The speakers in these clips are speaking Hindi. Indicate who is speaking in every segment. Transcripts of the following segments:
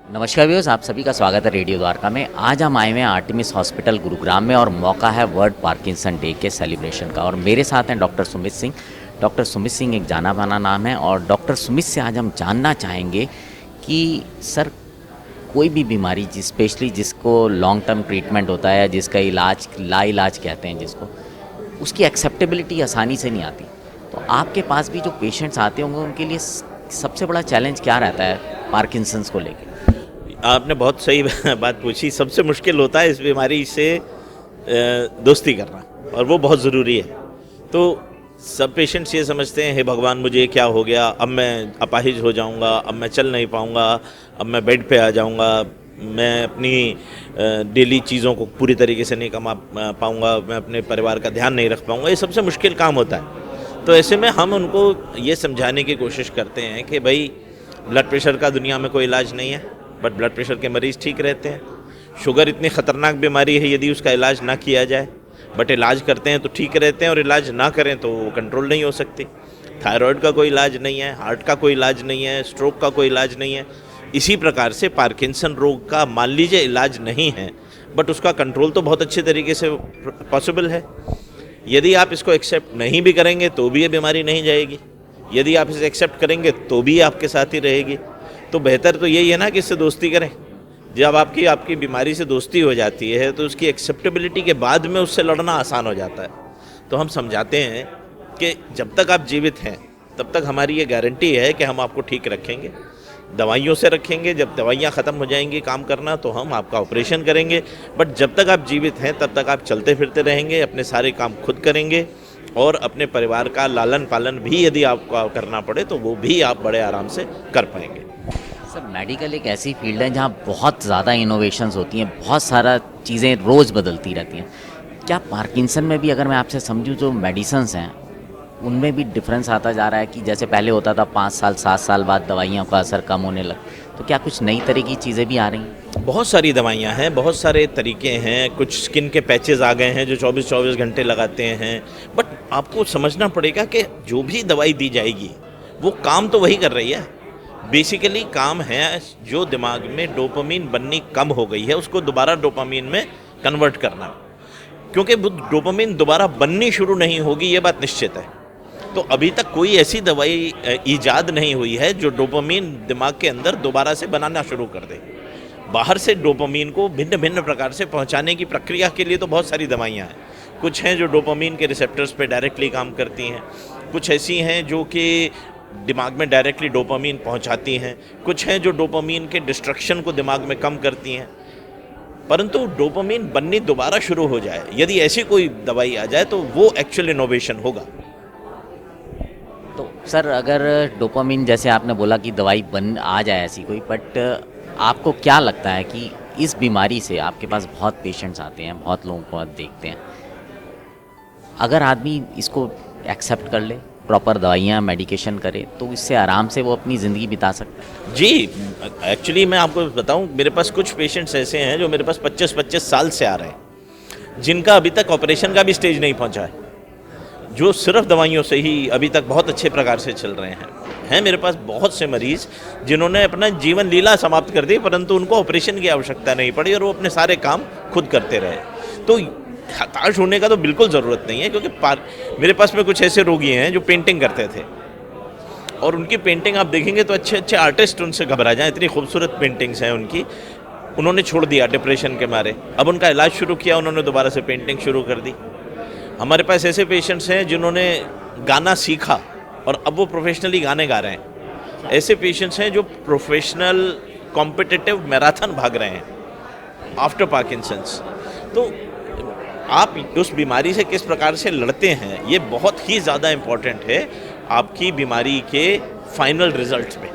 Speaker 1: नमस्कार व्यूअर्स, आप सभी का स्वागत है रेडियो द्वारका में। आज हम आए हुए हैं आर्टेमिस हॉस्पिटल गुरुग्राम में और मौका है वर्ल्ड पार्किंसन डे के सेलिब्रेशन का। और मेरे साथ हैं डॉक्टर सुमित सिंह। डॉक्टर सुमित सिंह एक जाना माना नाम है और डॉक्टर सुमित से आज हम जानना चाहेंगे कि सर, कोई भी बीमारी स्पेशली जिसको लॉन्ग टर्म ट्रीटमेंट होता है, जिसका इलाज लाइलाज कहते हैं जिसको, उसकी एक्सेप्टेबिलिटी आसानी से नहीं आती। तो आपके पास भी जो पेशेंट्स आते होंगे उनके लिए सबसे बड़ा चैलेंज क्या रहता है पार्किंसंस को लेकर?
Speaker 2: आपने बहुत सही बात पूछी। सबसे मुश्किल होता है इस बीमारी से दोस्ती करना, और वो बहुत ज़रूरी है। तो सब पेशेंट्स ये समझते हैं, हे भगवान मुझे क्या हो गया, अब मैं अपाहिज हो जाऊंगा, अब मैं चल नहीं पाऊंगा, अब मैं बेड पे आ जाऊंगा, मैं अपनी डेली चीज़ों को पूरी तरीके से नहीं कमा पाऊंगा, मैं अपने परिवार का ध्यान नहीं रख पाऊंगा। ये सबसे मुश्किल काम होता है। तो ऐसे में हम उनको ये समझाने की कोशिश करते हैं कि भाई, ब्लड प्रेशर का दुनिया में कोई इलाज नहीं है, बट ब्लड प्रेशर के मरीज़ ठीक रहते हैं। शुगर इतनी ख़तरनाक बीमारी है, यदि उसका इलाज ना किया जाए, बट इलाज करते हैं तो ठीक रहते हैं, और इलाज ना करें तो वो कंट्रोल नहीं हो सकती। थायराइड का कोई इलाज नहीं है, हार्ट का कोई इलाज नहीं है, स्ट्रोक का कोई इलाज नहीं है। इसी प्रकार से पार्किंसन रोग का मान लीजिए इलाज नहीं है, बट उसका कंट्रोल तो बहुत अच्छे तरीके से पॉसिबल है। यदि आप इसको एक्सेप्ट नहीं भी करेंगे तो भी ये बीमारी नहीं जाएगी, यदि आप इसे एक्सेप्ट करेंगे तो भी आपके साथ ही रहेगी। तो बेहतर तो यही है ना कि इससे दोस्ती करें। जब आपकी बीमारी से दोस्ती हो जाती है तो उसकी एक्सेप्टेबिलिटी के बाद में उससे लड़ना आसान हो जाता है। तो हम समझाते हैं कि जब तक आप जीवित हैं तब तक हमारी ये गारंटी है कि हम आपको ठीक रखेंगे, दवाइयों से रखेंगे। जब दवाइयाँ ख़त्म हो जाएंगी काम करना तो हम आपका ऑपरेशन करेंगे, बट जब तक आप जीवित हैं तब तक आप चलते फिरते रहेंगे, अपने सारे काम खुद करेंगे, और अपने परिवार का लालन पालन भी यदि आपको करना पड़े तो वो भी आप बड़े आराम से कर पाएंगे।
Speaker 1: सर, मेडिकल एक ऐसी फील्ड है जहाँ बहुत ज़्यादा इनोवेशंस होती हैं, बहुत सारा चीज़ें रोज़ बदलती रहती हैं। क्या पार्किंसन में भी अगर मैं आपसे समझूं, जो मेडिसिन्स हैं उनमें भी डिफरेंस आता जा रहा है कि जैसे पहले होता था 5 साल 7 साल बाद दवाइयों का असर कम होने लग, तो क्या कुछ नई तरह की चीज़ें भी आ रही हैं?
Speaker 2: बहुत सारी दवाइयाँ हैं, बहुत सारे तरीके हैं। कुछ स्किन के पैचेस आ गए हैं जो 24-24 घंटे लगाते हैं। बट आपको समझना पड़ेगा कि जो भी दवाई दी जाएगी वो काम तो वही कर रही है। बेसिकली काम है जो दिमाग में डोपामीन बननी कम हो गई है उसको दोबारा डोपामीन में कन्वर्ट करना, क्योंकि वो डोपामीन दोबारा बननी शुरू नहीं होगी, ये बात निश्चित है। तो अभी तक कोई ऐसी दवाई ईजाद नहीं हुई है जो डोपामीन दिमाग के अंदर दोबारा से बनाना शुरू कर दे। बाहर से डोपामीन को भिन्न भिन्न प्रकार से पहुंचाने की प्रक्रिया के लिए तो बहुत सारी दवाइयां हैं। कुछ हैं जो डोपामीन के रिसेप्टर्स पे डायरेक्टली काम करती हैं, कुछ ऐसी हैं जो कि दिमाग में डायरेक्टली डोपामीन पहुंचाती हैं, कुछ हैं जो डोपामीन के डिस्ट्रक्शन को दिमाग में कम करती हैं। परंतु डोपामीन बननी दोबारा शुरू हो जाए, यदि ऐसी कोई दवाई आ जाए तो वो एक्चुअल इनोवेशन होगा।
Speaker 1: तो सर, अगर डोपामिन जैसे आपने बोला कि दवाई बन आ जाए ऐसी कोई, बट आपको क्या लगता है कि इस बीमारी से आपके पास बहुत पेशेंट्स आते हैं, बहुत लोगों को आप देखते हैं, अगर आदमी इसको एक्सेप्ट कर ले, प्रॉपर दवाइयाँ मेडिकेशन करे, तो इससे आराम से वो अपनी ज़िंदगी बिता सकता है?
Speaker 2: जी, एक्चुअली मैं आपको बताऊं, मेरे पास कुछ पेशेंट्स ऐसे हैं जो मेरे पास 25-25 साल से आ रहे हैं, जिनका अभी तक ऑपरेशन का भी स्टेज नहीं पहुंचा है, जो सिर्फ दवाइयों से ही अभी तक बहुत अच्छे प्रकार से चल रहे हैं। मेरे पास बहुत से मरीज़ जिन्होंने अपना जीवन लीला समाप्त कर दी, परंतु उनको ऑपरेशन की आवश्यकता नहीं पड़ी और वो अपने सारे काम खुद करते रहे। तो हताश होने का तो बिल्कुल ज़रूरत नहीं है, क्योंकि मेरे पास में कुछ ऐसे रोगी हैं जो पेंटिंग करते थे, और उनकी पेंटिंग आप देखेंगे तो अच्छे अच्छे आर्टिस्ट उनसे घबरा जाएं, इतनी खूबसूरत पेंटिंग्स हैं उनकी। उन्होंने छोड़ दिया डिप्रेशन के मारे, अब उनका इलाज शुरू किया, उन्होंने दोबारा से पेंटिंग शुरू कर दी। हमारे पास ऐसे पेशेंट्स हैं जिन्होंने गाना सीखा और अब वो प्रोफेशनली गाने गा रहे हैं। ऐसे पेशेंट्स हैं जो प्रोफेशनल कॉम्पिटिटिव मैराथन भाग रहे हैं आफ्टर पार्किंसंस। तो आप उस बीमारी से किस प्रकार से लड़ते हैं, ये बहुत ही ज़्यादा इम्पॉर्टेंट है आपकी बीमारी के फाइनल रिजल्ट्स में।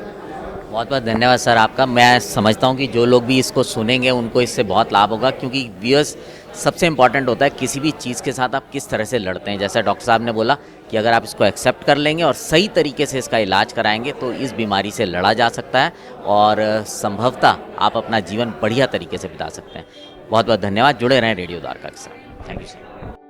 Speaker 1: बहुत बहुत धन्यवाद सर आपका। मैं समझता हूँ कि जो लोग भी इसको सुनेंगे उनको इससे बहुत लाभ होगा, क्योंकि व्यूअर्स सबसे इम्पॉर्टेंट होता है किसी भी चीज़ के साथ आप किस तरह से लड़ते हैं। जैसा डॉक्टर साहब ने बोला कि अगर आप इसको एक्सेप्ट कर लेंगे और सही तरीके से इसका इलाज कराएंगे तो इस बीमारी से लड़ा जा सकता है और संभवतः आप अपना जीवन बढ़िया तरीके से बिता सकते हैं। बहुत बहुत धन्यवाद। जुड़े रहें रेडियो द्वारका के साथ। Thank you sir.